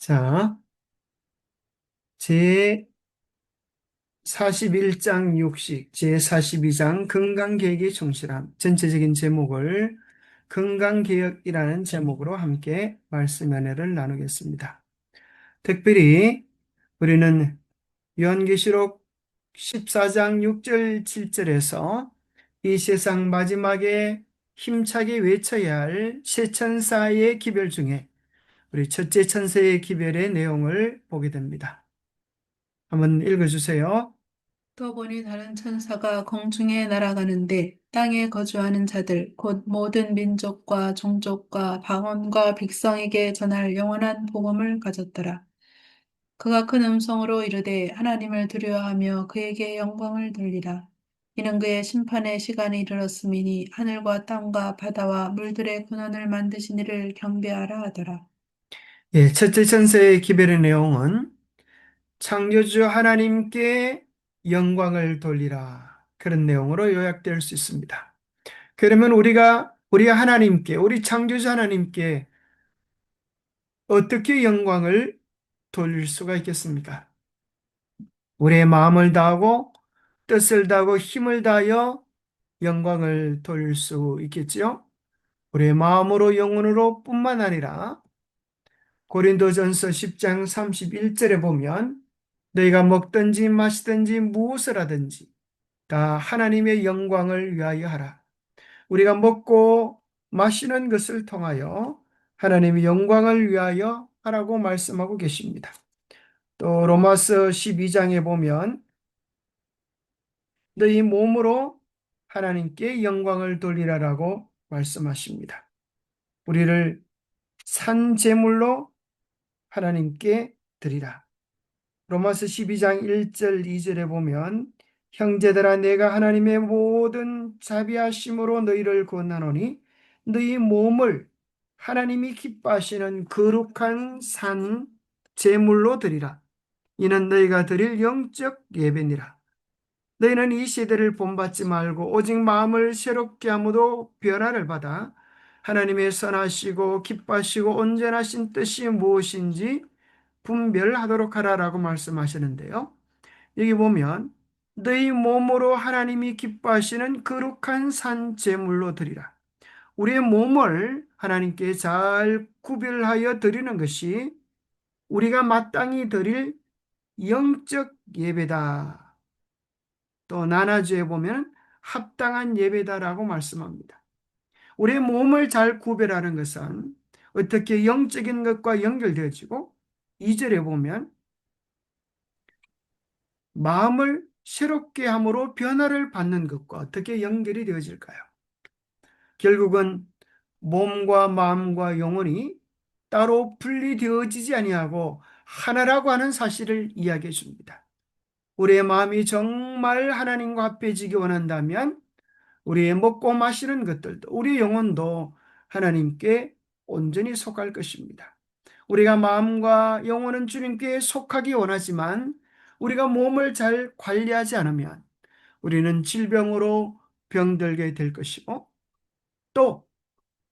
자, 제 41장 육식, 제 42장 건강계획의 충실함, 전체적인 제목을 건강개혁이라는 제목으로 함께 말씀 연회를 나누겠습니다. 특별히 우리는 요한계시록 14장 6절 7절에서 이 세상 마지막에 힘차게 외쳐야 할 세 천사의 기별 중에 우리 첫째 천사의 기별의 내용을 보게 됩니다. 한번 읽어주세요. 또 보니 다른 천사가 공중에 날아가는데 땅에 거주하는 자들 곧 모든 민족과 종족과 방언과 백성에게 전할 영원한 복음을 가졌더라. 그가 큰 음성으로 이르되 하나님을 두려워하며 그에게 영광을 돌리라. 이는 그의 심판의 시간이 이르렀음이니 하늘과 땅과 바다와 물들의 근원을 만드신 이를 경배하라 하더라. 예, 첫째 천사의 기별의 내용은 창조주 하나님께 영광을 돌리라. 그런 내용으로 요약될 수 있습니다. 그러면 우리 하나님께, 우리 창조주 하나님께 어떻게 영광을 돌릴 수가 있겠습니까? 우리의 마음을 다하고 뜻을 다하고 힘을 다하여 영광을 돌릴 수 있겠지요? 우리의 마음으로 영혼으로 뿐만 아니라 고린도전서 10장 31절에 보면 너희가 먹든지 마시든지 무엇을 하든지 다 하나님의 영광을 위하여 하라. 우리가 먹고 마시는 것을 통하여 하나님의 영광을 위하여 하라고 말씀하고 계십니다. 또 로마서 12장에 보면 너희 몸으로 하나님께 영광을 돌리라라고 말씀하십니다. 우리를 산 제물로 하나님께 드리라. 로마서 12장 1절 2절에 보면 형제들아 내가 하나님의 모든 자비하심으로 너희를 권하노니 너희 몸을 하나님이 기뻐하시는 거룩한 산 제물로 드리라. 이는 너희가 드릴 영적 예배니라. 너희는 이 시대를 본받지 말고 오직 마음을 새롭게 함으로 변화를 받아 하나님의 선하시고 기뻐하시고 온전하신 뜻이 무엇인지 분별하도록 하라라고 말씀하시는데요. 여기 보면 너희 몸으로 하나님이 기뻐하시는 거룩한 산 제물로 드리라. 우리의 몸을 하나님께 잘 구별하여 드리는 것이 우리가 마땅히 드릴 영적 예배다. 또 나나주에 보면 합당한 예배다라고 말씀합니다. 우리의 몸을 잘 구별하는 것은 어떻게 영적인 것과 연결되어지고 2절에 보면 마음을 새롭게 함으로 변화를 받는 것과 어떻게 연결이 되어질까요? 결국은 몸과 마음과 영혼이 따로 분리되어지지 아니하고 하나라고 하는 사실을 이야기해 줍니다. 우리의 마음이 정말 하나님과 합해지기 원한다면 우리의 먹고 마시는 것들도 우리의 영혼도 하나님께 온전히 속할 것입니다. 우리가 마음과 영혼은 주님께 속하기 원하지만 우리가 몸을 잘 관리하지 않으면 우리는 질병으로 병들게 될 것이고 또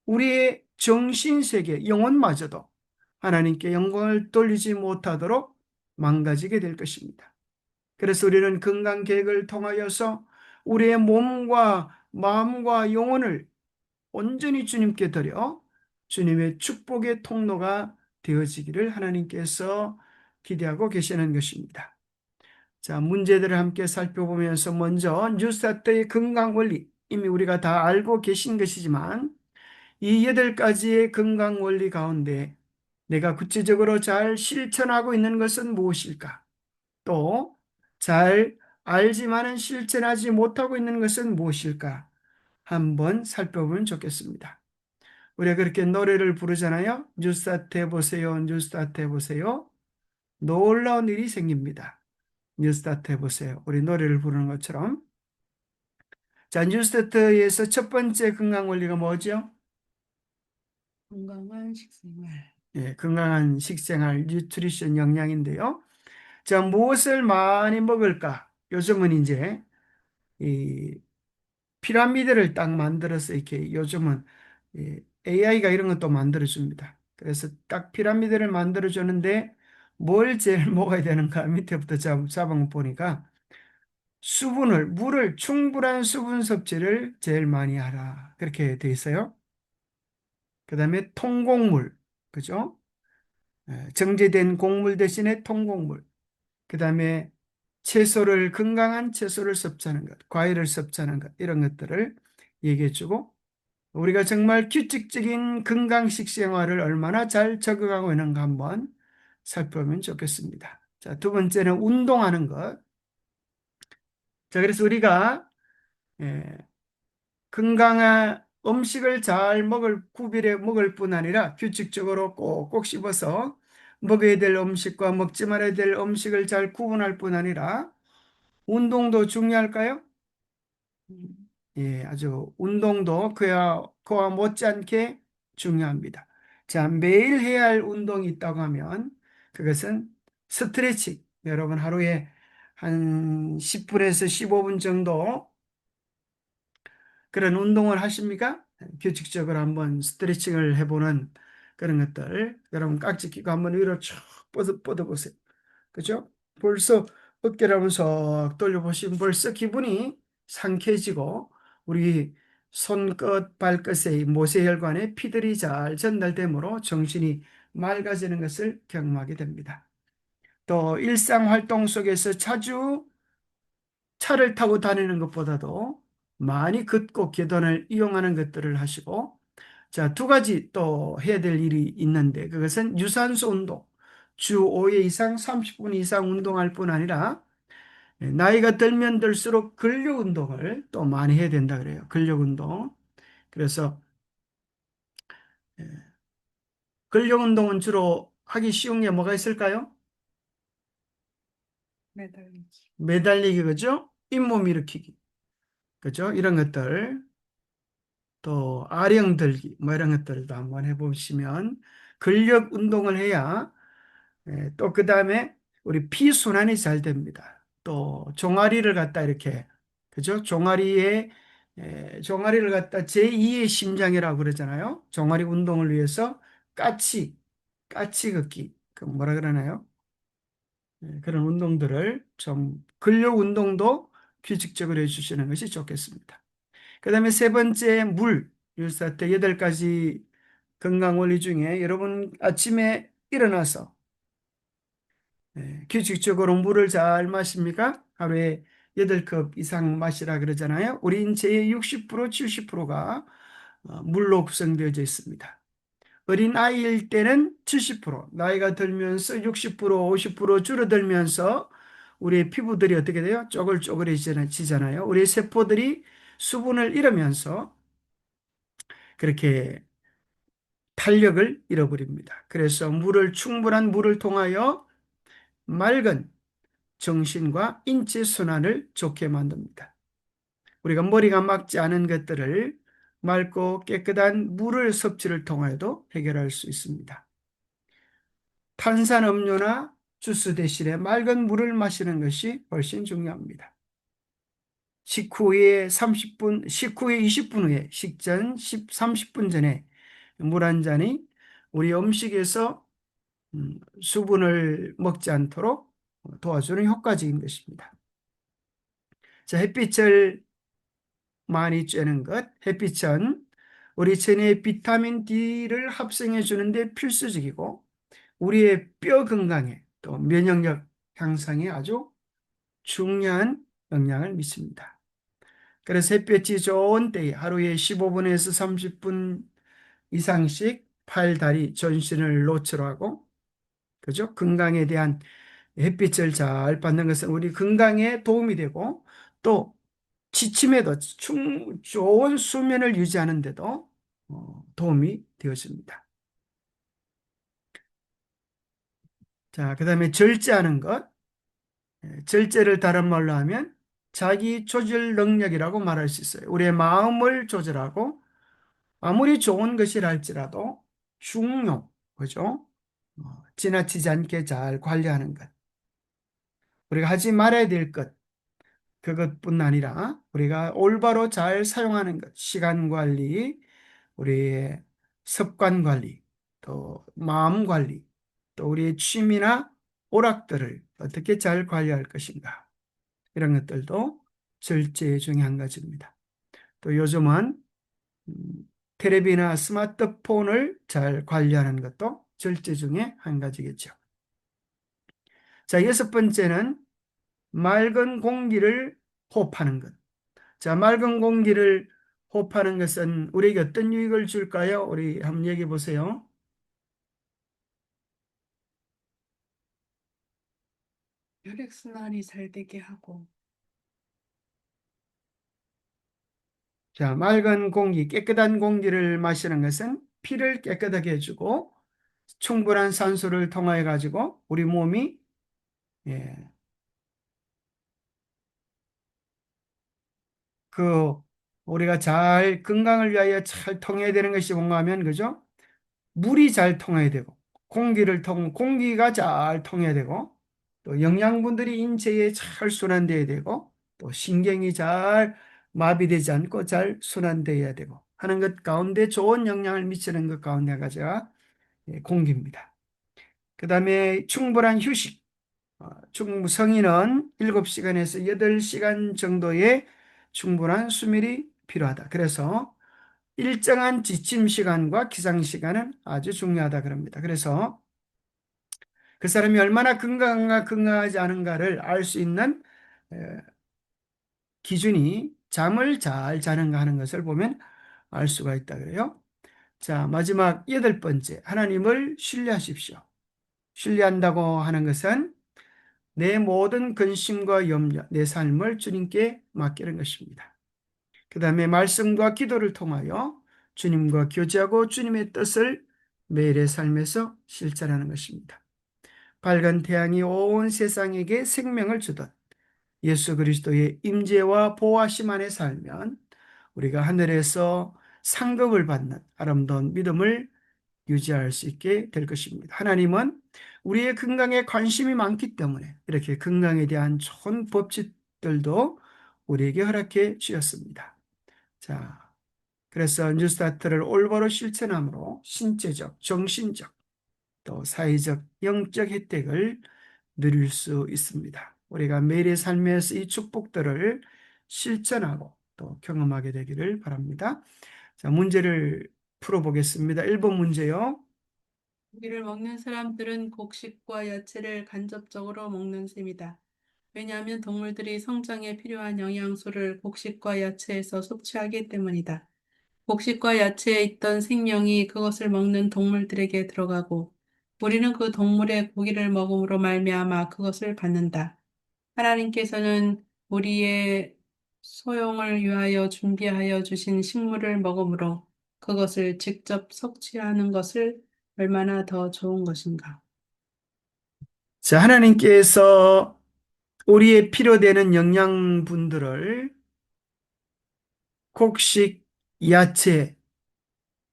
우리의 정신세계, 영혼마저도 하나님께 영광을 돌리지 못하도록 망가지게 될 것입니다. 그래서 우리는 건강 계획을 통하여서 우리의 몸과 마음과 영혼을 온전히 주님께 드려 주님의 축복의 통로가 되어지기를 하나님께서 기대하고 계시는 것입니다. 자, 문제들을 함께 살펴보면서 먼저 뉴스타트의 건강 원리, 이미 우리가 다 알고 계신 것이지만 이 8가지의 건강 원리 가운데 내가 구체적으로 잘 실천하고 있는 것은 무엇일까? 또 잘 알지만은 실천하지 못하고 있는 것은 무엇일까? 한번 살펴보면 좋겠습니다. 우리가 그렇게 노래를 부르잖아요. 뉴스타트 해보세요. 뉴스타트 해보세요. 놀라운 일이 생깁니다. 뉴스타트 해보세요. 우리 노래를 부르는 것처럼. 자, 뉴스타트에서 첫 번째 건강 원리가 뭐죠? 건강한 식생활. 예, 건강한 식생활, 뉴트리션 영양인데요. 자, 무엇을 많이 먹을까? 요즘은 이제 이 피라미드를 딱 만들어서 이렇게 요즘은 AI가 이런 것도 만들어줍니다. 그래서 딱 피라미드를 만들어 주는데 뭘 제일 먹어야 되는가 밑에부터 잡아 보니까 물을 충분한 수분 섭취를 제일 많이 하라. 그렇게 돼 있어요. 그 다음에 통곡물, 그죠? 정제된 곡물 대신에 통곡물. 그 다음에 건강한 채소를 섭취하는 것, 과일을 섭취하는 것, 이런 것들을 얘기해 주고, 우리가 정말 규칙적인 건강식 생활을 얼마나 잘 적응하고 있는가 한번 살펴보면 좋겠습니다. 자, 두 번째는 운동하는 것. 자, 그래서 우리가 예, 건강한 음식을 잘 구별해 먹을 뿐 아니라 규칙적으로 꼭꼭 씹어서 먹어야 될 음식과 먹지 말아야 될 음식을 잘 구분할 뿐 아니라 운동도 중요할까요? 예, 아주 운동도 그와 못지않게 중요합니다. 자, 매일 해야 할 운동이 있다고 하면 그것은 스트레칭. 여러분 하루에 한 10분에서 15분 정도 그런 운동을 하십니까? 규칙적으로 한번 스트레칭을 해보는 그런 것들. 여러분 깍지 끼고 한번 위로 쭉 뻗어보세요. 그죠? 벌써 어깨를 한번 석 돌려보시면 벌써 기분이 상쾌해지고 우리 손끝, 발끝의 모세혈관에 피들이 잘 전달되므로 정신이 맑아지는 것을 경험하게 됩니다. 또 일상활동 속에서 자주 차를 타고 다니는 것보다도 많이 걷고 계단을 이용하는 것들을 하시고, 자, 두 가지 또 해야 될 일이 있는데 그것은 유산소 운동. 주 5회 이상 30분 이상 운동할 뿐 아니라 나이가 들면 들수록 근력 운동을 또 많이 해야 된다 그래요. 근력 운동. 그래서 예, 근력 운동은 주로 하기 쉬운 게 뭐가 있을까요? 매달리기. 매달리기, 그죠? 잇몸 일으키기, 그죠? 이런 것들. 또 아령 들기 뭐 이런 것들도 한번 해보시면 근력 운동을 해야 또 그 다음에 우리 피순환이 잘 됩니다. 또 종아리를 갖다 이렇게 그죠? 종아리를 갖다 제2의 심장이라고 그러잖아요. 종아리 운동을 위해서 까치 걷기 그 뭐라 그러나요? 그런 운동들을 좀 근력 운동도 규칙적으로 해주시는 것이 좋겠습니다. 그 다음에 세 번째 율사태 8가지 건강 원리 중에 여러분 아침에 일어나서 규칙적으로 물을 잘 마십니까? 하루에 8컵 이상 마시라 그러잖아요. 우리 인체의 60% 70%가 물로 구성되어져 있습니다. 어린 아이일 때는 70%, 나이가 들면서 60%, 50% 줄어들면서 우리의 피부들이 어떻게 돼요? 쪼글쪼글해지잖아요. 우리 세포들이 수분을 잃으면서 그렇게 탄력을 잃어버립니다. 그래서 충분한 물을 통하여 맑은 정신과 인체 순환을 좋게 만듭니다. 우리가 머리가 막지 않은 것들을 맑고 깨끗한 물을 섭취를 통하여도 해결할 수 있습니다. 탄산음료나 주스 대신에 맑은 물을 마시는 것이 훨씬 중요합니다. 식후에 20분 후에 식전 30분 전에 물 한 잔이 우리 음식에서 수분을 먹지 않도록 도와주는 효과적인 것입니다. 자, 햇빛을 많이 쬐는 것. 햇빛은 우리 체내의 비타민 D를 합성해 주는데 필수적이고 우리의 뼈 건강에 또 면역력 향상에 아주 중요한 영향을 미칩니다. 그래서 햇볕이 좋은 때에 하루에 15분에서 30분 이상씩 팔, 다리, 전신을 노출하고 그죠? 건강에 대한 햇빛을 잘 받는 것은 우리 건강에 도움이 되고 또 지침에도 좋은 수면을 유지하는 데도 도움이 되어집니다. 자, 그 다음에 절제하는 것. 절제를 다른 말로 하면 자기 조절 능력이라고 말할 수 있어요. 우리의 마음을 조절하고 아무리 좋은 것이라 할지라도 그죠? 지나치지 않게 잘 관리하는 것. 우리가 하지 말아야 될 것. 그것뿐 아니라 우리가 올바로 잘 사용하는 것, 시간 관리, 우리의 습관 관리. 또 마음 관리, 또 우리의 취미나 오락들을 어떻게 잘 관리할 것인가. 이런 것들도 절제 중에 한 가지입니다. 또 요즘은 음, 테레비나 스마트폰을 잘 관리하는 것도 절제 중에 한 가지겠죠. 자, 여섯 번째는 맑은 공기를 호흡하는 것. 자, 맑은 공기를 호흡하는 것은 우리에게 어떤 유익을 줄까요? 우리 한번 얘기해 보세요. 혈액순환이 잘 되게 하고, 자, 맑은 공기, 깨끗한 공기를 마시는 것은 피를 깨끗하게 해주고 충분한 산소를 통하여 가지고 우리 몸이 예, 그 우리가 잘 건강을 위하여 잘 통해야 되는 것이 뭔가 하면 그죠? 물이 잘 통해야 되고 공기가 잘 통해야 되고 또 영양분들이 인체에 잘 순환돼야 되고 또 신경이 잘 마비되지 않고 잘 순환돼야 되고 하는 것 가운데 좋은 영향을 미치는 것 가운데 한 가지가 공기입니다. 그 다음에 충분한 휴식. 성인은 7시간에서 8시간 정도의 충분한 수면이 필요하다. 그래서 일정한 지침 시간과 기상 시간은 아주 중요하다 그럽니다. 그래서 그 사람이 얼마나 건강한가 건강하지 않은가를 알 수 있는 에, 기준이 잠을 잘 자는가 하는 것을 보면 알 수가 있다 그래요. 자, 마지막 여덟 번째, 하나님을 신뢰하십시오. 신뢰한다고 하는 것은 내 모든 근심과 염려, 내 삶을 주님께 맡기는 것입니다. 그 다음에 말씀과 기도를 통하여 주님과 교제하고 주님의 뜻을 매일의 삶에서 실천하는 것입니다. 밝은 태양이 온 세상에게 생명을 주듯 예수 그리스도의 임재와 보호하심 안에 살면 우리가 하늘에서 상급을 받는 아름다운 믿음을 유지할 수 있게 될 것입니다. 하나님은 우리의 건강에 관심이 많기 때문에 이렇게 건강에 대한 좋은 법칙들도 우리에게 허락해 주셨습니다. 자, 그래서 뉴스타트를 올바로 실천함으로 신체적, 정신적, 또 사회적, 영적 혜택을 누릴 수 있습니다. 우리가 매일의 삶에서 이 축복들을 실천하고 또 경험하게 되기를 바랍니다. 자, 문제를 풀어보겠습니다. 1번 문제요. 고기를 먹는 사람들은 곡식과 야채를 간접적으로 먹는 셈이다. 왜냐하면 동물들이 성장에 필요한 영양소를 곡식과 야채에서 섭취하기 때문이다. 곡식과 야채에 있던 생명이 그것을 먹는 동물들에게 들어가고 우리는 그 동물의 고기를 먹음으로 말미암아 그것을 받는다. 하나님께서는 우리의 소용을 위하여 준비하여 주신 식물을 먹음으로 그것을 직접 섭취하는 것을 얼마나 더 좋은 것인가. 자, 하나님께서 우리의 필요되는 영양분들을 곡식, 야채,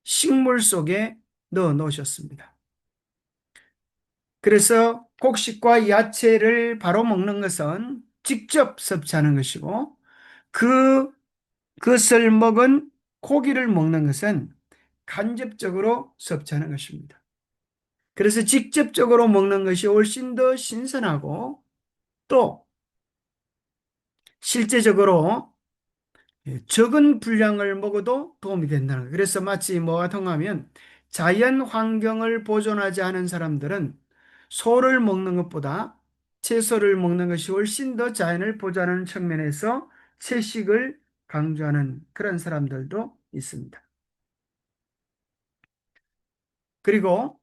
식물 속에 넣어 놓으셨습니다. 그래서 곡식과 야채를 바로 먹는 것은 직접 섭취하는 것이고 그 그것을 먹은 고기를 먹는 것은 간접적으로 섭취하는 것입니다. 그래서 직접적으로 먹는 것이 훨씬 더 신선하고 또 실제적으로 적은 분량을 먹어도 도움이 된다는 거예요. 그래서 마치 뭐 같은가 하면 자연 환경을 보존하지 않은 사람들은 소를 먹는 것보다 채소를 먹는 것이 훨씬 더 자연을 보존하는 측면에서 채식을 강조하는 그런 사람들도 있습니다. 그리고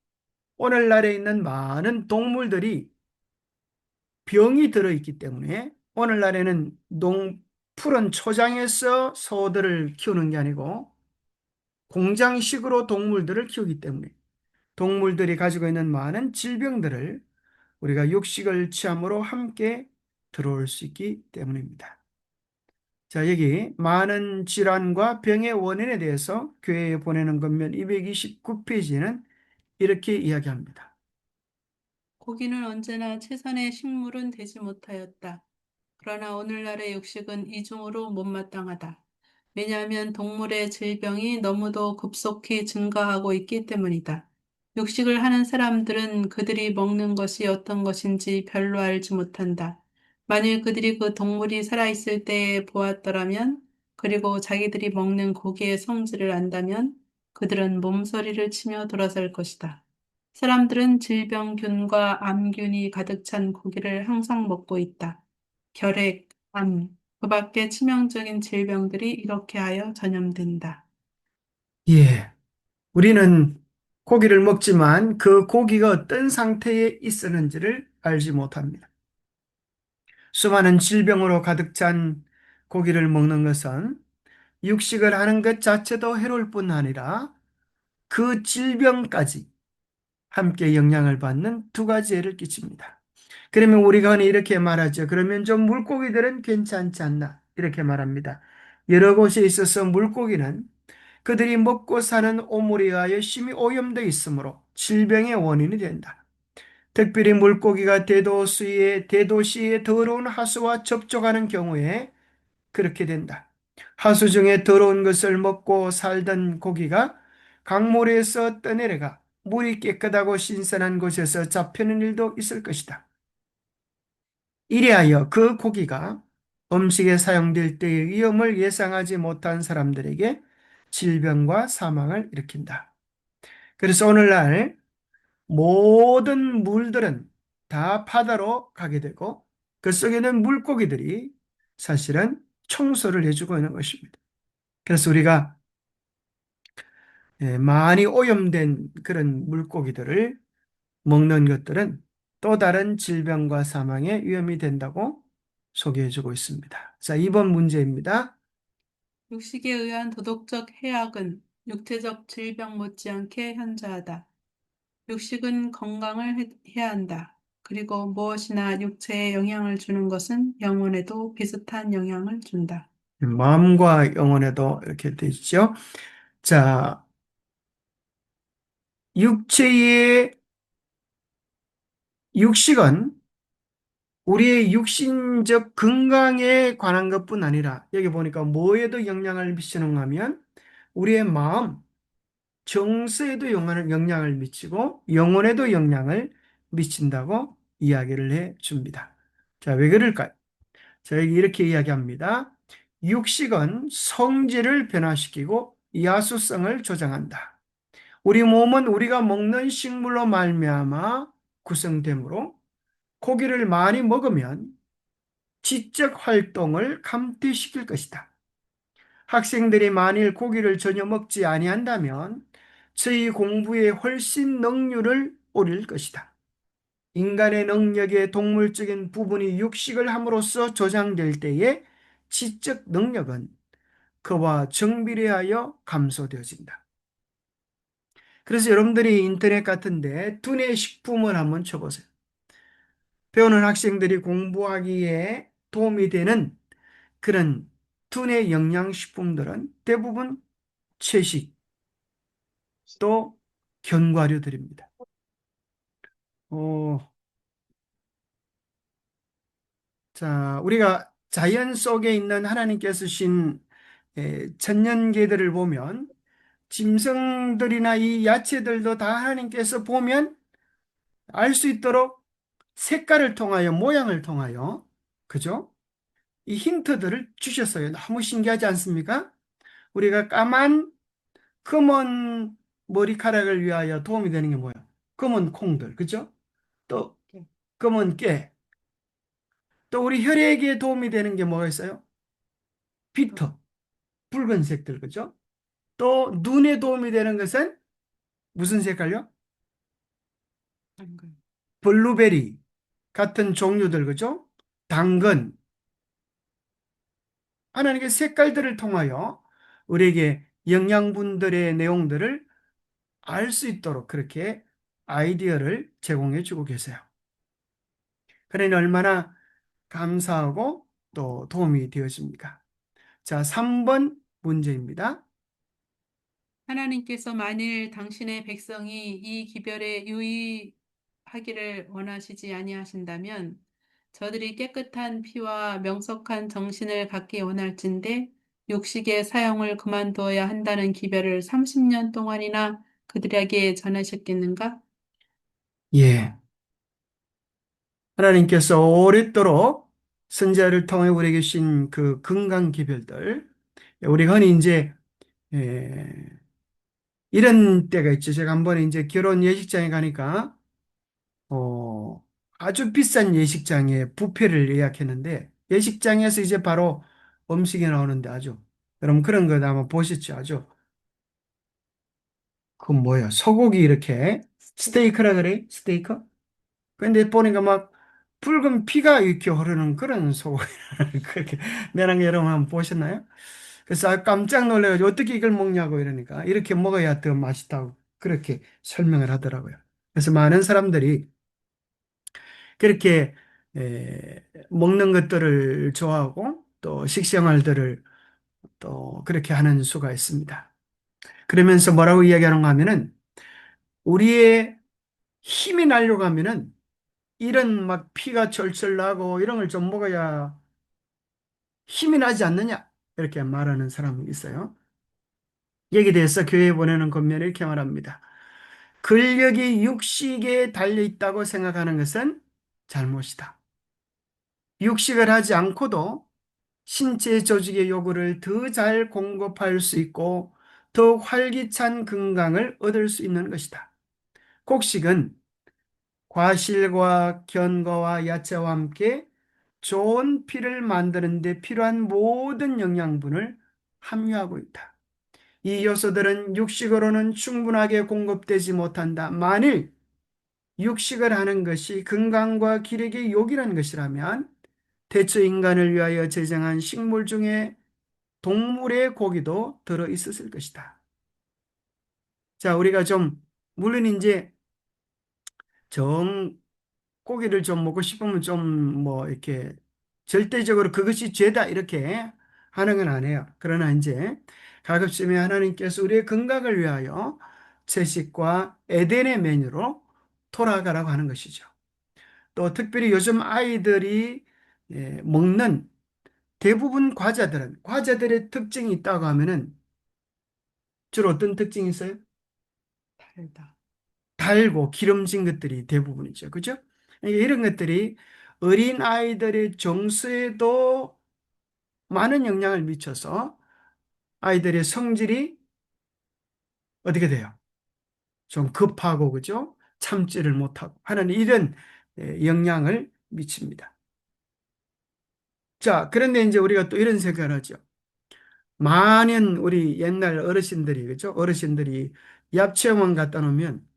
오늘날에 있는 많은 동물들이 병이 들어있기 때문에 오늘날에는 푸른 초장에서 소들을 키우는 게 아니고 공장식으로 동물들을 키우기 때문에 동물들이 가지고 있는 많은 질병들을 우리가 육식을 취함으로 함께 들어올 수 있기 때문입니다. 자, 여기 많은 질환과 병의 원인에 대해서 교회에 보내는 것면 229페이지는 이렇게 이야기합니다. 고기는 언제나 최선의 식물은 되지 못하였다. 그러나 오늘날의 육식은 이중으로 못마땅하다. 왜냐하면 동물의 질병이 너무도 급속히 증가하고 있기 때문이다. 육식을 하는 사람들은 그들이 먹는 것이 어떤 것인지 별로 알지 못한다. 만일 그들이 그 동물이 살아있을 때에 보았더라면, 그리고 자기들이 먹는 고기의 성질을 안다면, 그들은 몸서리를 치며 돌아설 것이다. 사람들은 질병균과 암균이 가득 찬 고기를 항상 먹고 있다. 결핵, 암, 그 밖에 치명적인 질병들이 이렇게 하여 전염된다. 예. 우리는 고기를 먹지만 그 고기가 어떤 상태에 있었는지를 알지 못합니다. 수많은 질병으로 가득 찬 고기를 먹는 것은 육식을 하는 것 자체도 해로울 뿐 아니라 그 질병까지 함께 영향을 받는 두 가지 해를 끼칩니다. 그러면 우리가 흔히 이렇게 말하죠. 그러면 좀 물고기들은 괜찮지 않나? 이렇게 말합니다. 여러 곳에 있어서 물고기는 그들이 먹고 사는 오물에 의하여 심히 오염되어 있으므로 질병의 원인이 된다. 특별히 물고기가 대도시의 더러운 하수와 접촉하는 경우에 그렇게 된다. 하수 중에 더러운 것을 먹고 살던 고기가 강물에서 떠내려가 물이 깨끗하고 신선한 곳에서 잡히는 일도 있을 것이다. 이래하여 그 고기가 음식에 사용될 때의 위험을 예상하지 못한 사람들에게 질병과 사망을 일으킨다. 그래서 오늘날 모든 물들은 다 바다로 가게 되고 그 속에 있는 물고기들이 사실은 청소를 해주고 있는 것입니다. 그래서 우리가 많이 오염된 그런 물고기들을 먹는 것들은 또 다른 질병과 사망의 위험이 된다고 소개해주고 있습니다. 자, 2번 문제입니다. 육식에 의한 도덕적 해악은 육체적 질병 못지않게 현저하다. 육식은 건강을 해야 한다. 그리고 무엇이나 육체에 영향을 주는 것은 영혼에도 비슷한 영향을 준다. 마음과 영혼에도 이렇게 되어 있죠. 자, 육체의 육식은 우리의 육신적 건강에 관한 것뿐 아니라 여기 보니까 뭐에도 영향을 미치는가 하면 우리의 마음, 정서에도 영향을 미치고 영혼에도 영향을 미친다고 이야기를 해 줍니다. 자, 왜 그럴까요? 자, 여기 이렇게 이야기합니다. 육식은 성질을 변화시키고 야수성을 조장한다. 우리 몸은 우리가 먹는 식물로 말미암아 구성되므로 고기를 많이 먹으면 지적 활동을 감퇴시킬 것이다. 학생들이 만일 고기를 전혀 먹지 아니한다면 저희 공부에 훨씬 능률을 올릴 것이다. 인간의 능력의 동물적인 부분이 육식을 함으로써 조장될 때에 지적 능력은 그와 정비례하여 감소되어진다. 그래서 여러분들이 인터넷 같은데 두뇌 식품을 한번 쳐보세요. 배우는 학생들이 공부하기에 도움이 되는 그런 두뇌 영양식품들은 대부분 채식 또 견과류들입니다. 어, 자, 우리가 자연 속에 있는 하나님께서 주신 천년계들을 보면 짐승들이나 이 야채들도 다 하나님께서 보면 알 수 있도록 색깔을 통하여 모양을 통하여 그죠? 이 힌트들을 주셨어요. 너무 신기하지 않습니까? 우리가 까만 검은 머리카락을 위하여 도움이 되는 게 뭐예요? 검은 콩들, 그죠? 또 검은 깨. 또 우리 혈액에 도움이 되는 게 뭐가 있어요? 비터, 붉은색들, 그죠? 또 눈에 도움이 되는 것은 무슨 색깔요? 당근. 블루베리 같은 종류들, 그죠? 당근. 하나님의 색깔들을 통하여 우리에게 영양분들의 내용들을 알 수 있도록 그렇게 아이디어를 제공해 주고 계세요. 그러니 얼마나 감사하고 또 도움이 되어집니까? 자, 3번 문제입니다. 하나님께서 만일 당신의 백성이 이 기별에 유의하기를 원하시지 아니하신다면 저들이 깨끗한 피와 명석한 정신을 갖기 원할진대 육식의 사용을 그만두어야 한다는 기별을 30년 동안이나 그들에게 전하셨겠는가? 예. 하나님께서 오랫도록 선지자를 통해 우리에게 주신 그 건강 기별들, 우리가 흔히 이제 예, 이런 때가 있죠. 제가 한번 이제 결혼 예식장에 가니까 어, 아주 비싼 예식장에 뷔페를 예약했는데 예식장에서 이제 바로 음식이 나오는데 아주 여러분 그런 거 아마 보셨죠? 아주 그 뭐야 소고기 이렇게 스테이크라 그래? 스테이크? 근데 보니까 막 붉은 피가 이렇게 흐르는 그런 소고기를 그렇게 내는 거 여러분 한번 보셨나요? 그래서 깜짝 놀라가지고 어떻게 이걸 먹냐고 이러니까 이렇게 먹어야 더 맛있다고 그렇게 설명을 하더라고요. 그래서 많은 사람들이 그렇게 먹는 것들을 좋아하고 또 식생활들을 또 그렇게 하는 수가 있습니다. 그러면서 뭐라고 이야기하는가 하면은 우리의 힘이 나려고 하면은 이런 막 피가 철철 나고 이런 걸 좀 먹어야 힘이 나지 않느냐 이렇게 말하는 사람이 있어요. 여기에 대해서 교회에 보내는 권면을 이렇게 말합니다. 근력이 육식에 달려 있다고 생각하는 것은 잘못이다. 육식을 하지 않고도 신체 조직의 요구를 더 잘 공급할 수 있고 더 활기찬 건강을 얻을 수 있는 것이다. 곡식은 과실과 견과와 야채와 함께 좋은 피를 만드는 데 필요한 모든 영양분을 함유하고 있다. 이 요소들은 육식으로는 충분하게 공급되지 못한다. 만일 육식을 하는 것이 건강과 기력의 욕이라는 것이라면 대처 인간을 위하여 제정한 식물 중에 동물의 고기도 들어 있었을 것이다. 자, 우리가 좀 물론 이제 정 고기를 좀 먹고 싶으면 좀 뭐 이렇게 절대적으로 그것이 죄다 이렇게 하는 건 아니에요. 그러나 이제 가급적이면 하나님께서 우리의 건강을 위하여 채식과 에덴의 메뉴로 돌아가라고 하는 것이죠. 또 특별히 요즘 아이들이 먹는 대부분 과자들은 과자들의 특징이 있다고 하면은 주로 어떤 특징이 있어요? 달다. 달고 기름진 것들이 대부분이죠. 그죠? 그러니까 이런 것들이 어린 아이들의 정서에도 많은 영향을 미쳐서 아이들의 성질이 어떻게 돼요? 좀 급하고, 그죠? 참지를 못하고 하는 이런 영향을 미칩니다. 자, 그런데 이제 우리가 또 이런 생각을 하죠. 많은 우리 옛날 어르신들이, 그죠? 어르신들이 yap체만 갖다 놓으면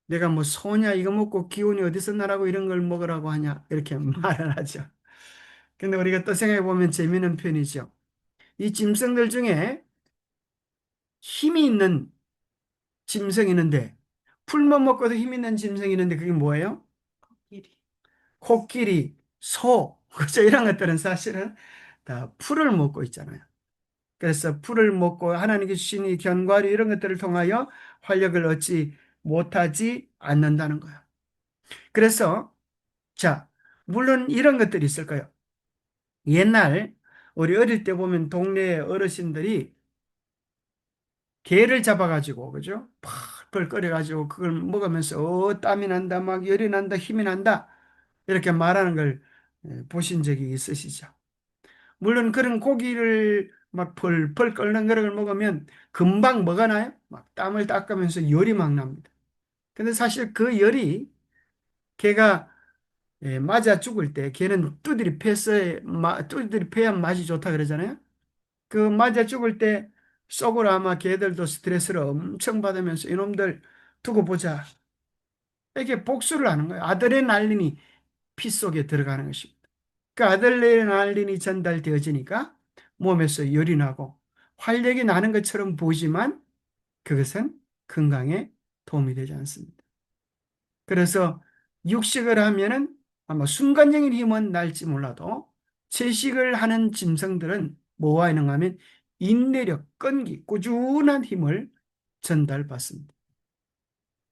내가 뭐 소냐 이거 먹고 기운이 어디서 나라고 이런 걸 먹으라고 하냐 이렇게 말을 하죠. 근데 우리가 또 생각해 보면 재미있는 편이죠. 이 짐승들 중에 힘이 있는 짐승이 있는데 풀만 먹고도 힘 있는 짐승이 있는데 그게 뭐예요? 코끼리. 코끼리, 소, 그죠? 이런 것들은 사실은 다 풀을 먹고 있잖아요. 그래서 풀을 먹고 하나님께 주신 이 견과류 이런 것들을 통하여 활력을 얻지 못하지 않는다는 거예요. 그래서 자, 물론 이런 것들이 있을 거예요. 옛날 우리 어릴 때 보면 동네 어르신들이 게를 잡아가지고 그죠? 펄펄 끓여가지고 그걸 먹으면서 땀이 난다, 막 열이 난다, 힘이 난다 이렇게 말하는 걸 보신 적이 있으시죠? 물론 그런 고기를 막 펄펄 끓는 그런 걸 먹으면 금방 뭐가 나요? 막 땀을 닦으면서 열이 막 납니다. 근데 사실 그 열이 걔가 맞아 죽을 때 걔는 두드리 패야 맛이 좋다 그러잖아요. 그 맞아 죽을 때 속으로 아마 걔들도 스트레스를 엄청 받으면서 이놈들 두고 보자. 이렇게 복수를 하는 거예요. 아드레날린이 피 속에 들어가는 것입니다. 그 아드레날린이 전달되어지니까 몸에서 열이 나고 활력이 나는 것처럼 보지만 그것은 건강에 도움이 되지 않습니다. 그래서 육식을 하면은 아마 순간적인 힘은 날지 몰라도 채식을 하는 짐승들은 뭐가 있는가 하면 인내력, 끈기, 꾸준한 힘을 전달받습니다.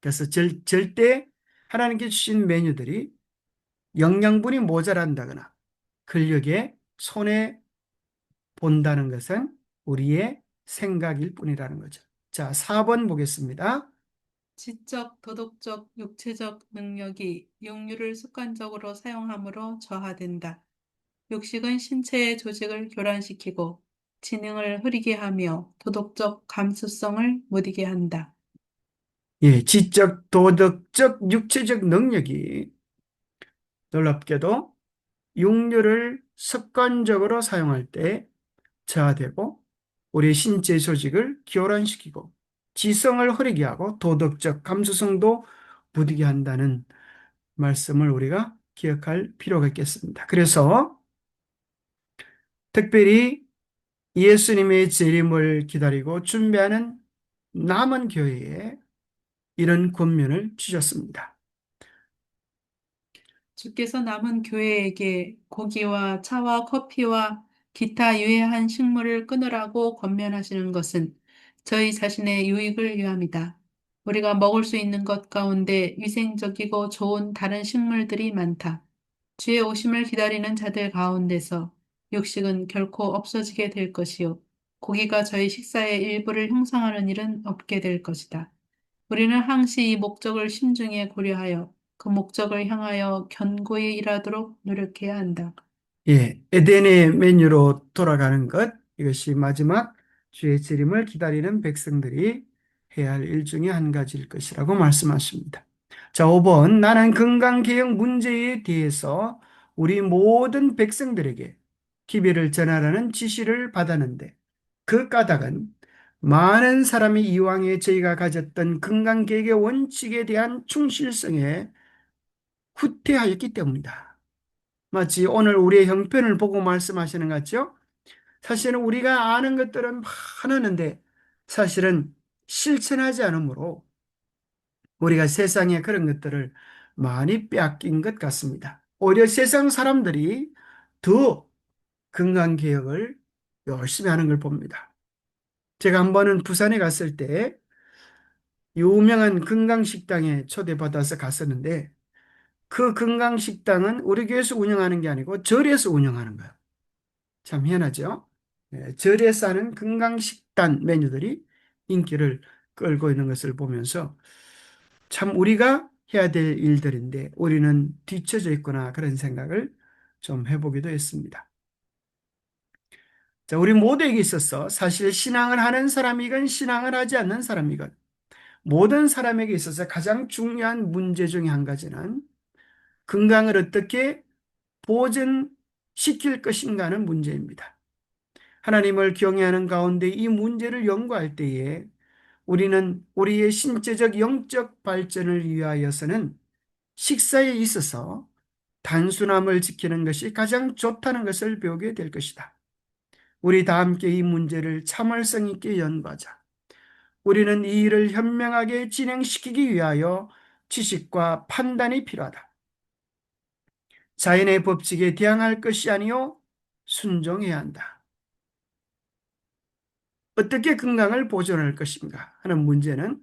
그래서 절대 하나님께 주신 메뉴들이 영양분이 모자란다거나 근력에 손해 본다는 것은 우리의 생각일 뿐이라는 거죠. 자, 4번 보겠습니다. 지적, 도덕적, 육체적 능력이 육류를 습관적으로 사용함으로 저하된다. 육식은 신체의 조직을 교란시키고 지능을 흐리게 하며 도덕적 감수성을 무디게 한다. 예, 지적, 도덕적, 육체적 능력이 놀랍게도 육류를 습관적으로 사용할 때 저하되고 우리 신체 조직을 교란시키고 지성을 흐리게 하고 도덕적 감수성도 무디게 한다는 말씀을 우리가 기억할 필요가 있겠습니다. 그래서 특별히 예수님의 재림을 기다리고 준비하는 남은 교회에 이런 권면을 주셨습니다. 주께서 남은 교회에게 고기와 차와 커피와 기타 유해한 식물을 끊으라고 권면하시는 것은 저희 자신의 유익을 위함이다. 우리가 먹을 수 있는 것 가운데 위생적이고 좋은 다른 식물들이 많다. 주의 오심을 기다리는 자들 가운데서 육식은 결코 없어지게 될 것이요. 고기가 저희 식사의 일부를 형성하는 일은 없게 될 것이다. 우리는 항시 이 목적을 신중히 고려하여 그 목적을 향하여 견고히 일하도록 노력해야 한다. 예, 에덴의 메뉴로 돌아가는 것, 이것이 마지막 주의 재림을 기다리는 백성들이 해야 할 일 중에 한 가지일 것이라고 말씀하십니다. 자, 5번. 나는 건강개혁 문제에 대해서 우리 모든 백성들에게 기별을 전하라는 지시를 받았는데 그 까닭은 많은 사람이 이왕에 저희가 가졌던 건강개혁의 원칙에 대한 충실성에 후퇴하였기 때문이다. 마치 오늘 우리의 형편을 보고 말씀하시는 것 같죠? 사실은 우리가 아는 것들은 많았는데 사실은 실천하지 않으므로 우리가 세상의 그런 것들을 많이 빼앗긴 것 같습니다. 오히려 세상 사람들이 더 건강개혁을 열심히 하는 걸 봅니다. 제가 한 번은 부산에 갔을 때 유명한 건강식당에 초대받아서 갔었는데 그 건강식당은 우리 교회에서 운영하는 게 아니고 절에서 운영하는 거예요. 참 희한하죠? 네, 절에서 하는 건강식단 메뉴들이 인기를 끌고 있는 것을 보면서 참 우리가 해야 될 일들인데 우리는 뒤처져 있구나 그런 생각을 좀 해보기도 했습니다. 자, 우리 모두에게 있어서 사실 신앙을 하는 사람이건 신앙을 하지 않는 사람이건 모든 사람에게 있어서 가장 중요한 문제 중에 한 가지는 건강을 어떻게 보존시킬 것인가 하는 문제입니다. 하나님을 경외하는 가운데 이 문제를 연구할 때에 우리는 우리의 신체적 영적 발전을 위하여서는 식사에 있어서 단순함을 지키는 것이 가장 좋다는 것을 배우게 될 것이다. 우리 다 함께 이 문제를 참을성 있게 연구하자. 우리는 이 일을 현명하게 진행시키기 위하여 지식과 판단이 필요하다. 자연의 법칙에 대항할 것이 아니요 순종해야 한다. 어떻게 건강을 보존할 것인가 하는 문제는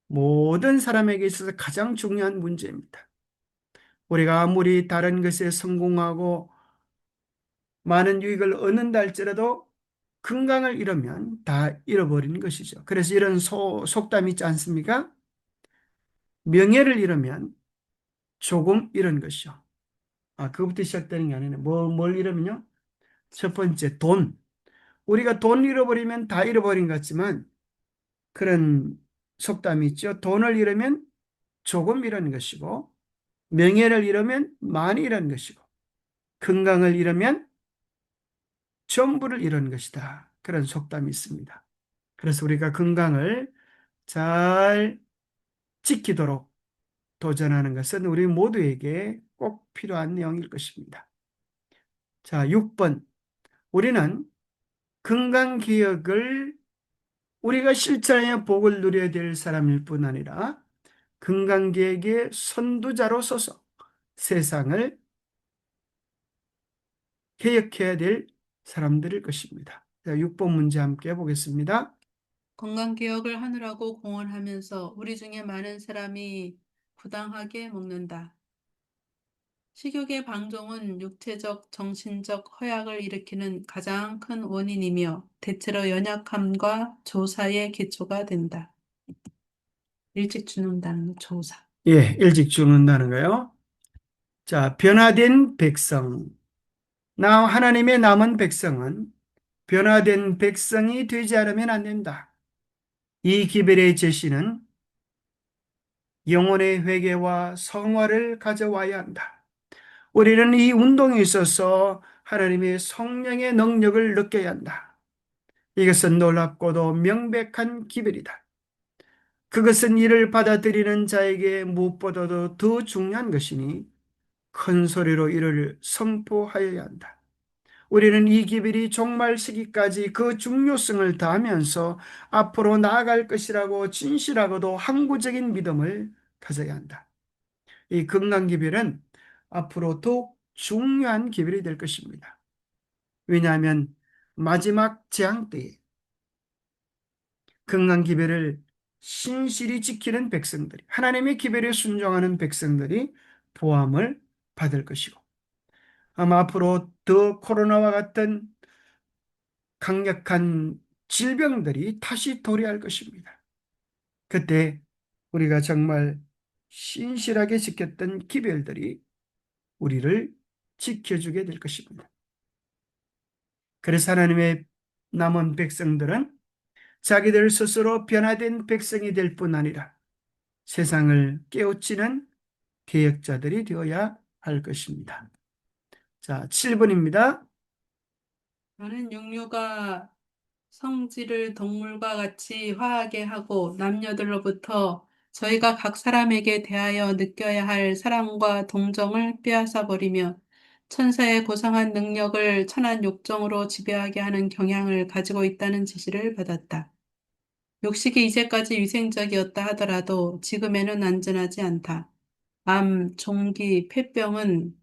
모든 사람에게 있어서 가장 중요한 문제입니다. 우리가 아무리 다른 것에 성공하고 많은 유익을 얻는다 할지라도 건강을 잃으면 다 잃어버리는 것이죠. 그래서 이런 속담이 있지 않습니까? 명예를 잃으면 조금 잃은 것이요. 그것부터 시작되는 게 아니네. 뭘 잃으면요? 첫 번째, 돈. 우리가 돈 잃어버리면 다 잃어버린 것 같지만 그런 속담이 있죠. 돈을 잃으면 조금 잃은 것이고 명예를 잃으면 많이 잃은 것이고 건강을 잃으면 전부를 잃은 것이다. 그런 속담이 있습니다. 그래서 우리가 건강을 잘 지키도록 도전하는 것은 우리 모두에게 꼭 필요한 내용일 것입니다. 자, 6번. 우리는 건강기억을 우리가 실천하여 복을 누려야 될 사람일 뿐 아니라 건강기억의 선두자로 서서 세상을 개혁해야 될 사람들일 것입니다. 자, 6번 문제 함께 해보겠습니다. 건강개혁을 하느라고 공헌하면서 우리 중에 많은 사람이 부당하게 먹는다. 식욕의 방종은 육체적, 정신적 허약을 일으키는 가장 큰 원인이며 대체로 연약함과 조사의 기초가 된다. 일찍 죽는다는 거, 조사. 예, 일찍 죽는다는 거요. 자, 변화된 백성. 나 하나님의 남은 백성은 변화된 백성이 되지 않으면 안 된다. 이 기별의 제시는 영혼의 회개와 성화를 가져와야 한다. 우리는 이 운동에 있어서 하나님의 성령의 능력을 느껴야 한다. 이것은 놀랍고도 명백한 기별이다. 그것은 이를 받아들이는 자에게 무엇보다도 더 중요한 것이니 큰 소리로 이를 선포하여야 한다. 우리는 이 기별이 종말 시기까지 그 중요성을 다하면서 앞으로 나아갈 것이라고 진실하고도 항구적인 믿음을 가져야 한다. 이 건강 기별은 앞으로 더욱 중요한 기별이 될 것입니다. 왜냐하면 마지막 재앙 때에 건강 기별을 신실히 지키는 백성들이, 하나님의 기별에 순종하는 백성들이 보함을 받을 것이고, 아마 앞으로 더 코로나와 같은 강력한 질병들이 다시 도래할 것입니다. 그때 우리가 정말 신실하게 지켰던 기별들이 우리를 지켜주게 될 것입니다. 그래서 하나님의 남은 백성들은 자기들 스스로 변화된 백성이 될 뿐 아니라 세상을 깨우치는 개혁자들이 되어야 할 것입니다. 자, 7번입니다. 나는 육류가 성질을 동물과 같이 화하게 하고 남녀들로부터 저희가 각 사람에게 대하여 느껴야 할 사랑과 동정을 빼앗아 버리며 천사의 고상한 능력을 천한 욕정으로 지배하게 하는 경향을 가지고 있다는 지시를 받았다. 육식이 이제까지 위생적이었다 하더라도 지금에는 안전하지 않다. 암, 종기, 폐병은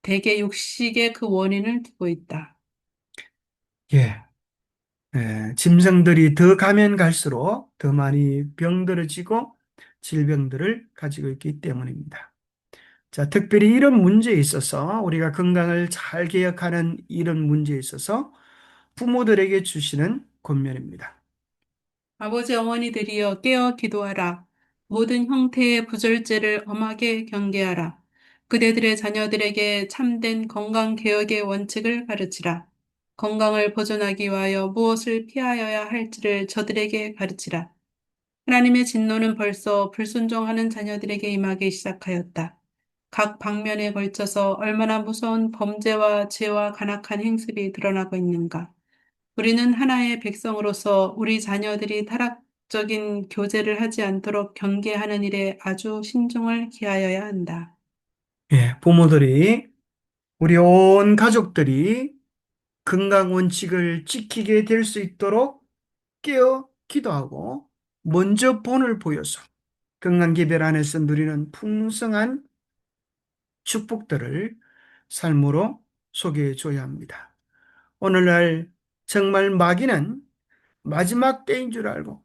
대개 육식의 그 원인을 두고 있다. 예, 짐승들이 더 가면 갈수록 더 많이 병들어 지고 질병들을 가지고 있기 때문입니다. 자, 특별히 이런 문제에 있어서 우리가 건강을 잘 기억하는 이런 문제에 있어서 부모들에게 주시는 권면입니다. 아버지 어머니들이여 깨어 기도하라. 모든 형태의 부절제를 엄하게 경계하라. 그대들의 자녀들에게 참된 건강 개혁의 원칙을 가르치라. 건강을 보존하기 위하여 무엇을 피하여야 할지를 저들에게 가르치라. 하나님의 진노는 벌써 불순종하는 자녀들에게 임하기 시작하였다. 각 방면에 걸쳐서 얼마나 무서운 범죄와 죄와 간악한 행습이 드러나고 있는가. 우리는 하나의 백성으로서 우리 자녀들이 타락적인 교제를 하지 않도록 경계하는 일에 아주 신중을 기하여야 한다. 예, 부모들이 우리 온 가족들이 건강 원칙을 지키게 될 수 있도록 깨어 기도하고 먼저 본을 보여서 건강 기별 안에서 누리는 풍성한 축복들을 삶으로 소개해 줘야 합니다. 오늘날 정말 마귀는 마지막 때인 줄 알고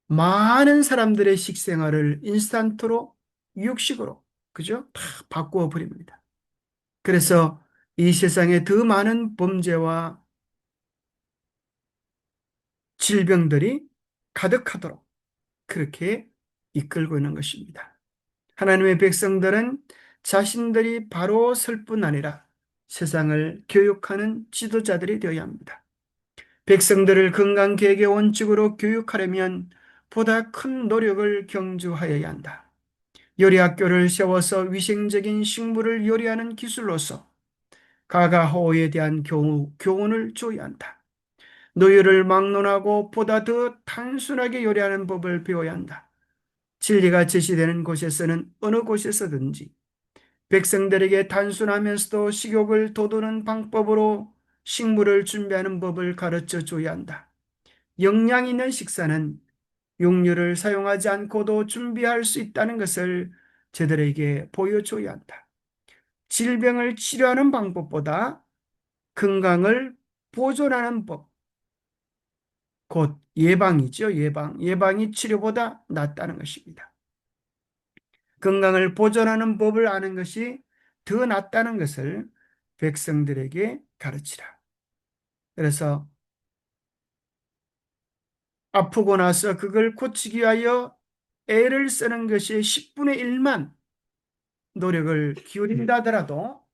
많은 사람들의 식생활을 인스턴트로 육식으로 그죠? 다 바꾸어 버립니다. 그래서 이 세상에 더 많은 범죄와 질병들이 가득하도록 그렇게 이끌고 있는 것입니다. 하나님의 백성들은 자신들이 바로 설 뿐 아니라 세상을 교육하는 지도자들이 되어야 합니다. 백성들을 건강 계획의 원칙으로 교육하려면 보다 큰 노력을 경주하여야 한다. 요리학교를 세워서 위생적인 식물을 요리하는 기술로서 가가호에 대한 교훈을 줘야 한다. 노율을 막론하고 보다 더 단순하게 요리하는 법을 배워야 한다. 진리가 제시되는 곳에서는 어느 곳에서든지 백성들에게 단순하면서도 식욕을 돋우는 방법으로 식물을 준비하는 법을 가르쳐 줘야 한다. 영양 있는 식사는 육류를 사용하지 않고도 준비할 수 있다는 것을 저들에게 보여줘야 한다. 질병을 치료하는 방법보다 건강을 보존하는 법, 곧 예방이죠. 예방이 치료보다 낫다는 것입니다. 건강을 보존하는 법을 아는 것이 더 낫다는 것을 백성들에게 가르치라. 그래서 아프고 나서 그걸 고치기 위하여 애를 쓰는 것이 10분의 1만 노력을 기울인다 하더라도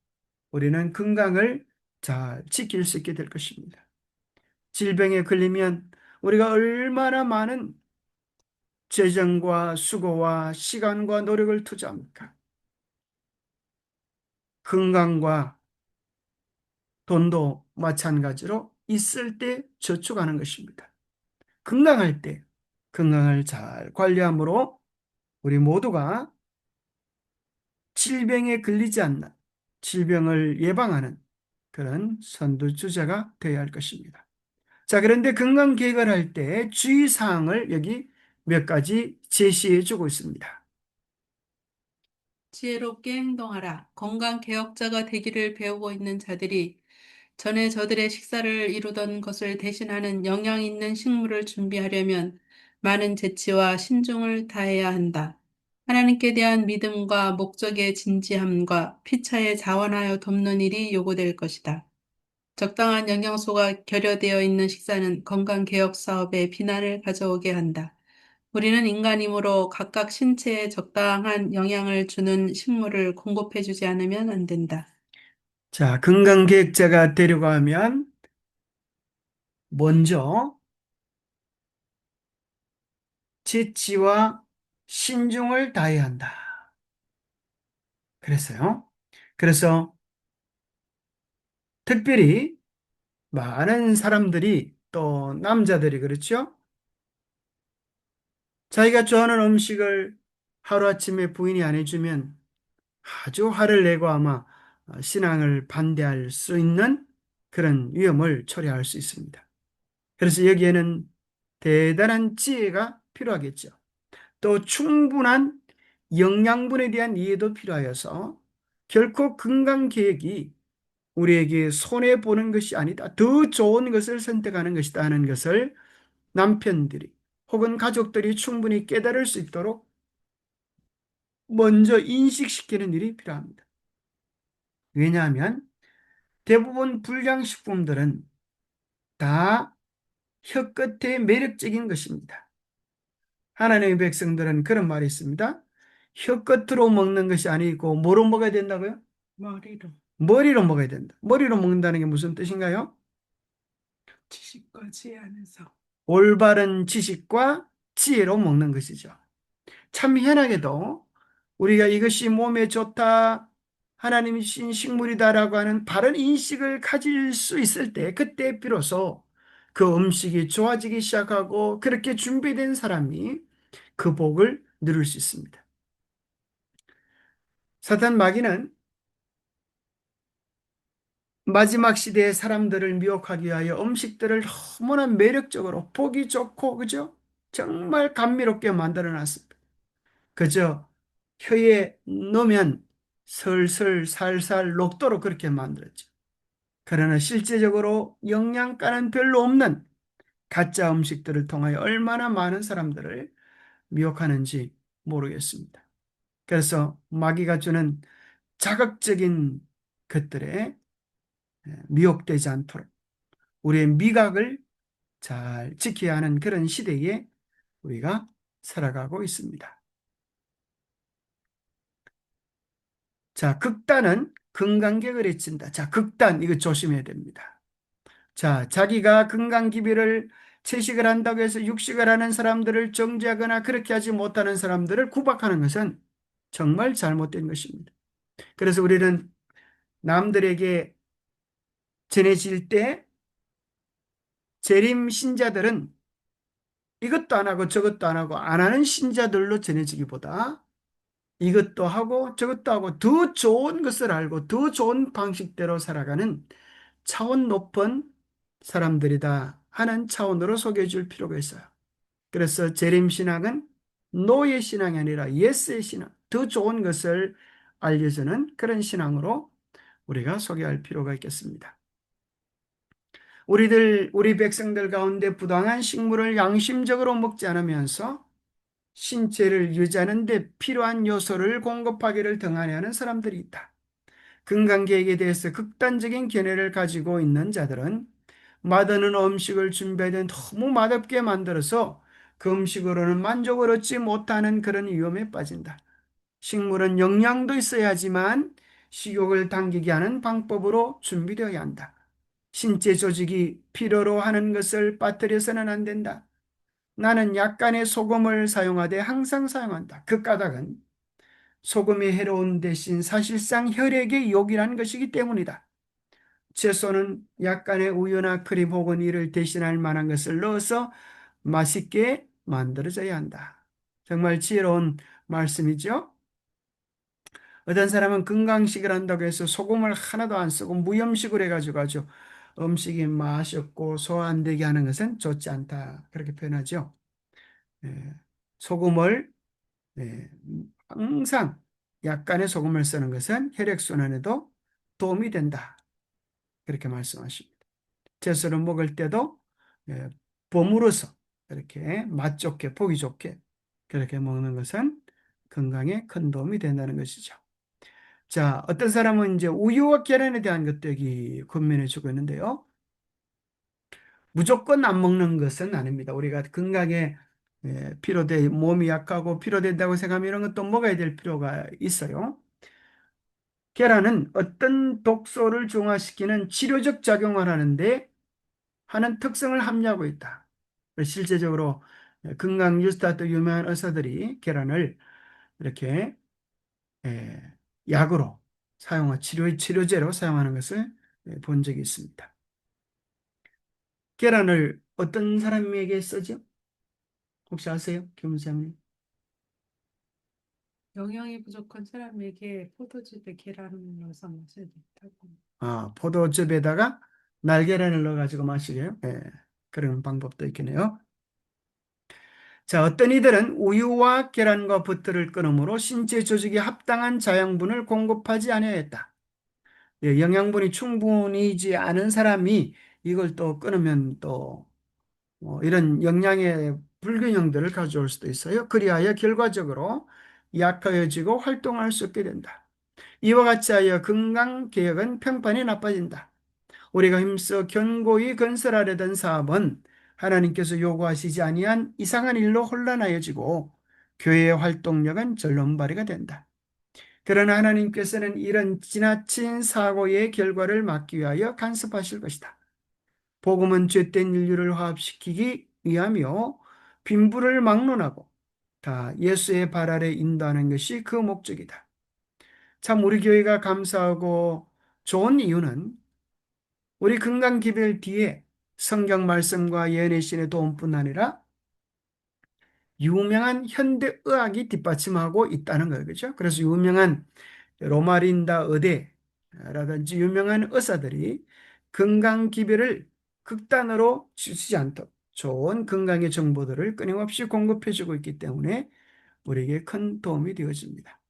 우리는 건강을 잘 지킬 수 있게 될 것입니다. 질병에 걸리면 우리가 얼마나 많은 재정과 수고와 시간과 노력을 투자합니까? 건강과 돈도 마찬가지로 있을 때 저축하는 것입니다. 건강할 때 건강을 잘 관리함으로 우리 모두가 질병에 걸리지 않는 질병을 예방하는 그런 선두주자가 되어야 할 것입니다. 자, 그런데 건강 계획을 할 때 주의사항을 여기 몇 가지 제시해 주고 있습니다. 지혜롭게 행동하라. 건강 개혁자가 되기를 배우고 있는 자들이 전에 저들의 식사를 이루던 것을 대신하는 영양 있는 식물을 준비하려면 많은 재치와 신중을 다해야 한다. 하나님께 대한 믿음과 목적의 진지함과 피차에 자원하여 돕는 일이 요구될 것이다. 적당한 영양소가 결여되어 있는 식사는 건강 개혁 사업에 비난을 가져오게 한다. 우리는 인간이므로 각각 신체에 적당한 영양을 주는 식물을 공급해주지 않으면 안 된다. 자, 건강계획자가 되려고 하면 먼저 재치와 신중을 다해야 한다. 그랬어요. 그래서 특별히 많은 사람들이 또 남자들이 그렇죠? 자기가 좋아하는 음식을 하루아침에 부인이 안 해주면 아주 화를 내고 아마 신앙을 반대할 수 있는 그런 위험을 초래할 수 있습니다. 그래서 여기에는 대단한 지혜가 필요하겠죠. 또 충분한 영양분에 대한 이해도 필요하여서 결코 건강 계획이 우리에게 손해보는 것이 아니다. 더 좋은 것을 선택하는 것이다 하는 것을 남편들이 혹은 가족들이 충분히 깨달을 수 있도록 먼저 인식시키는 일이 필요합니다. 왜냐하면 대부분 불량식품들은 다 혀끝에 매력적인 것입니다. 하나님의 백성들은 그런 말이 있습니다. 혀끝으로 먹는 것이 아니고 뭐로 먹어야 된다고요? 머리로 머리로 먹어야 된다. 머리로 먹는다는 게 무슨 뜻인가요? 지식과 지혜 안에서 올바른 지식과 지혜로 먹는 것이죠. 참 희한하게도 우리가 이것이 몸에 좋다, 하나님이 주신 식물이다라고 하는 바른 인식을 가질 수 있을 때, 그때 비로소 그 음식이 좋아지기 시작하고 그렇게 준비된 사람이 그 복을 누릴 수 있습니다. 사탄 마귀는 마지막 시대의 사람들을 미혹하기 위하여 음식들을 너무나 매력적으로 보기 좋고, 그죠? 정말 감미롭게 만들어 놨습니다. 그저 혀에 넣으면 설설 살살 녹도록 그렇게 만들었죠. 그러나 실제적으로 영양가는 별로 없는 가짜 음식들을 통하여 얼마나 많은 사람들을 미혹하는지 모르겠습니다. 그래서 마귀가 주는 자극적인 것들에 미혹되지 않도록 우리의 미각을 잘 지켜야 하는 그런 시대에 우리가 살아가고 있습니다. 자, 극단은 건강계획을 해친다. 자, 극단, 이거 조심해야 됩니다. 자, 자기가 건강기비를 채식을 한다고 해서 육식을 하는 사람들을 정죄하거나 그렇게 하지 못하는 사람들을 구박하는 것은 정말 잘못된 것입니다. 그래서 우리는 남들에게 전해질 때 재림 신자들은 이것도 안 하고 저것도 안 하고 안 하는 신자들로 전해지기보다 이것도 하고 저것도 하고 더 좋은 것을 알고 더 좋은 방식대로 살아가는 차원 높은 사람들이다 하는 차원으로 소개해 줄 필요가 있어요. 그래서 재림신앙은 노의 신앙이 아니라 예스의 신앙, 더 좋은 것을 알려주는 그런 신앙으로 우리가 소개할 필요가 있겠습니다. 우리 백성들 가운데 부당한 식물을 양심적으로 먹지 않으면서 신체를 유지하는 데 필요한 요소를 공급하기를 등한해하는 사람들이 있다. 건강계획에 대해서 극단적인 견해를 가지고 있는 자들은 맛없는 음식을 준비하되 너무 맛없게 만들어서 그 음식으로는 만족을 얻지 못하는 그런 위험에 빠진다. 식물은 영양도 있어야 하지만 식욕을 당기게 하는 방법으로 준비되어야 한다. 신체 조직이 필요로 하는 것을 빠뜨려서는 안 된다. 나는 약간의 소금을 사용하되 항상 사용한다. 그 까닭은 소금이 해로운 대신 사실상 혈액의 욕이라는 것이기 때문이다. 채소는 약간의 우유나 크림 혹은 이를 대신할 만한 것을 넣어서 맛있게 만들어져야 한다. 정말 지혜로운 말씀이죠. 어떤 사람은 건강식을 한다고 해서 소금을 하나도 안 쓰고 무염식으로 해가지고 아주 음식이 맛이 없고 소화 안 되게 하는 것은 좋지 않다. 그렇게 표현하죠. 예, 소금을 예, 항상 약간의 소금을 쓰는 것은 혈액순환에도 도움이 된다. 그렇게 말씀하십니다. 채소를 먹을 때도 예, 버무려서 이렇게 맛 좋게 보기 좋게 그렇게 먹는 것은 건강에 큰 도움이 된다는 것이죠. 자, 어떤 사람은 이제 우유와 계란에 대한 것도 여기 권면해 주고 있는데요. 무조건 안 먹는 것은 아닙니다. 우리가 건강에 피로돼 몸이 약하고 피로된다고 생각하면 이런 것도 먹어야 될 필요가 있어요. 계란은 어떤 독소를 중화시키는 치료적 작용을 하는 특성을 함유하고 있다. 실제적으로 건강 뉴스타트 유명한 의사들이 계란을 이렇게 약으로 치료제로 사용하는 것을 본 적이 있습니다. 계란을 어떤 사람에게 쓰죠? 혹시 아세요? 김무사님? 영양이 부족한 사람에게 포도즙에 계란을 넣어서 마셔야 된다고. 아, 포도즙에다가 날계란을 넣어가지고 마시게요. 그런 방법도 있겠네요. 자, 어떤 이들은 우유와 계란과 버터를 끊음으로 신체 조직에 합당한 자양분을 공급하지 아니하였다. 영양분이 충분히지 않은 사람이 이걸 또 끊으면 또 이런 영양의 불균형들을 가져올 수도 있어요. 그리하여 결과적으로 약해지고 활동할 수 없게 된다. 이와 같이 하여 건강개혁은 평판이 나빠진다. 우리가 힘써 견고히 건설하려던 사업은 하나님께서 요구하시지 아니한 이상한 일로 혼란하여지고 교회의 활동력은 절름발이가 된다. 그러나 하나님께서는 이런 지나친 사고의 결과를 막기 위하여 간섭하실 것이다. 복음은 죄된 인류를 화합시키기 위하며 빈부를 막론하고 다 예수의 발 아래 인도하는 것이 그 목적이다. 참 우리 교회가 감사하고 좋은 이유는 우리 건강 기별 뒤에 성경 말씀과 예언의 신의 도움뿐 아니라 유명한 현대 의학이 뒷받침하고 있다는 거예요. 그렇죠? 그래서 유명한 로마린다 의대라든지 유명한 의사들이 건강 기별을 극단으로 치지 않도록 좋은 건강의 정보들을 끊임없이 공급해 주고 있기 때문에 우리에게 큰 도움이 되어집니다.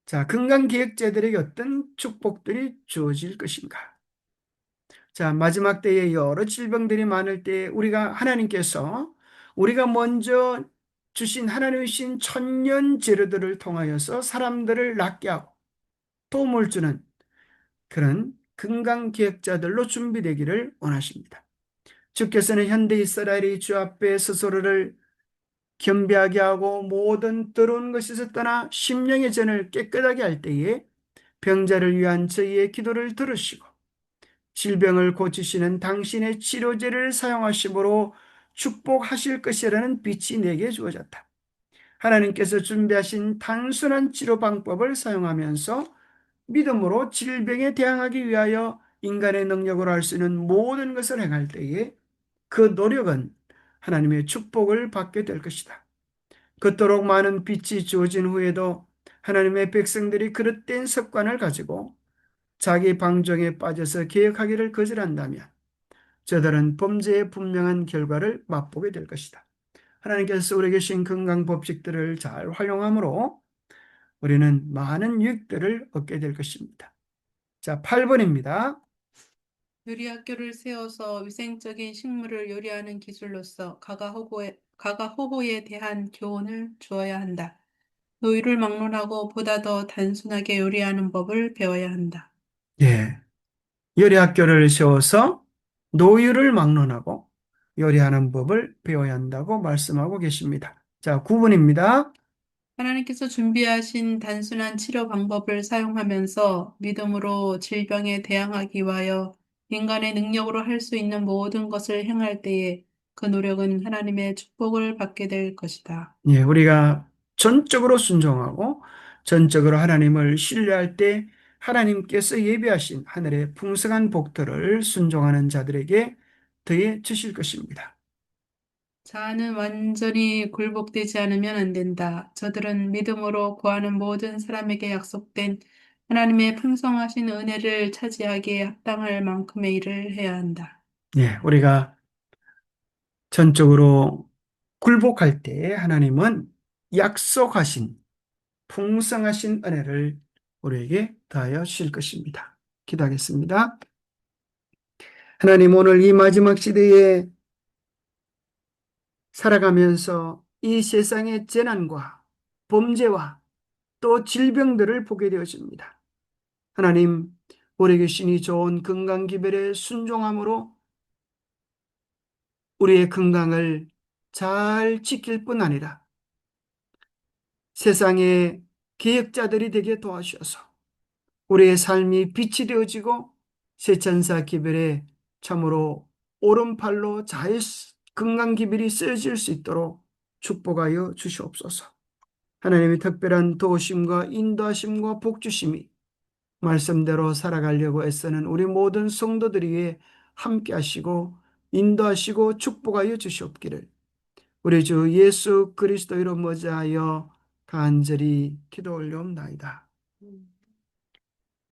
자, 건강기획자들에게 어떤 축복들이 주어질 것인가? 자, 마지막 때에 여러 질병들이 많을 때 우리가 먼저 주신 하나님의 신 천년 재료들을 통하여서 사람들을 낫게 하고 도움을 주는 그런 건강기획자들로 준비되기를 원하십니다. 주께서는 현대 이스라엘이 주 앞에 스스로를 겸비하게 하고 모든 더러운 것에서 떠나 심령의 전을 깨끗하게 할 때에 병자를 위한 저희의 기도를 들으시고 질병을 고치시는 당신의 치료제를 사용하심으로 축복하실 것이라는 빛이 내게 주어졌다. 하나님께서 준비하신 단순한 치료 방법을 사용하면서 믿음으로 질병에 대항하기 위하여 인간의 능력으로 할 수 있는 모든 것을 행할 때에 그 노력은 하나님의 축복을 받게 될 것이다. 그토록 많은 빛이 주어진 후에도 하나님의 백성들이 그릇된 습관을 가지고 자기 방종에 빠져서 개혁하기를 거절한다면 저들은 범죄의 분명한 결과를 맛보게 될 것이다. 하나님께서 우리에게 주신 건강 법칙들을 잘 활용함으로 우리는 많은 유익들을 얻게 될 것입니다. 자, 8번입니다. 요리학교를 세워서 위생적인 식물을 요리하는 기술로서 가가호호에 대한 교훈을 주어야 한다. 노유를 막론하고 보다 더 단순하게 요리하는 법을 배워야 한다. 예. 요리 학교를 세워서 노율을 막론하고 요리하는 법을 배워야 한다고 말씀하고 계십니다. 자, 9번입니다. 하나님께서 준비하신 단순한 치료 방법을 사용하면서 믿음으로 질병에 대항하기 위하여 인간의 능력으로 할 수 있는 모든 것을 행할 때에 그 노력은 하나님의 축복을 받게 될 것이다. 예, 우리가 전적으로 순종하고 전적으로 하나님을 신뢰할 때 하나님께서 예비하신 하늘의 풍성한 복들을 순종하는 자들에게 더해 주실 것입니다. 자아는 완전히 굴복되지 않으면 안 된다. 저들은 믿음으로 구하는 모든 사람에게 약속된 하나님의 풍성하신 은혜를 차지하기에 합당할 만큼의 일을 해야 한다. 예, 우리가 전적으로 굴복할 때 하나님은 약속하신 풍성하신 은혜를 우리에게 더하여 주실 것입니다. 기도하겠습니다. 하나님, 오늘 이 마지막 시대에 살아가면서 이 세상의 재난과 범죄와 또 질병들을 보게 되어집니다. 하나님, 우리에게 신이 좋은 건강 기별에 순종함으로 우리의 건강을 잘 지킬 뿐 아니라 세상의 개혁자들이 되게 도와주셔서 우리의 삶이 빛이 되어지고 세천사 기별에 참으로 오른팔로 잘 건강 기별이 쓰여질 수 있도록 축복하여 주시옵소서. 하나님의 특별한 도우심과 인도하심과 복주심이 말씀대로 살아가려고 애쓰는 우리 모든 성도들 위해 함께 하시고 인도하시고 축복하여 주시옵기를 우리 주 예수 그리스도 이름 모자하여 간절히 기도 올려옵나이다.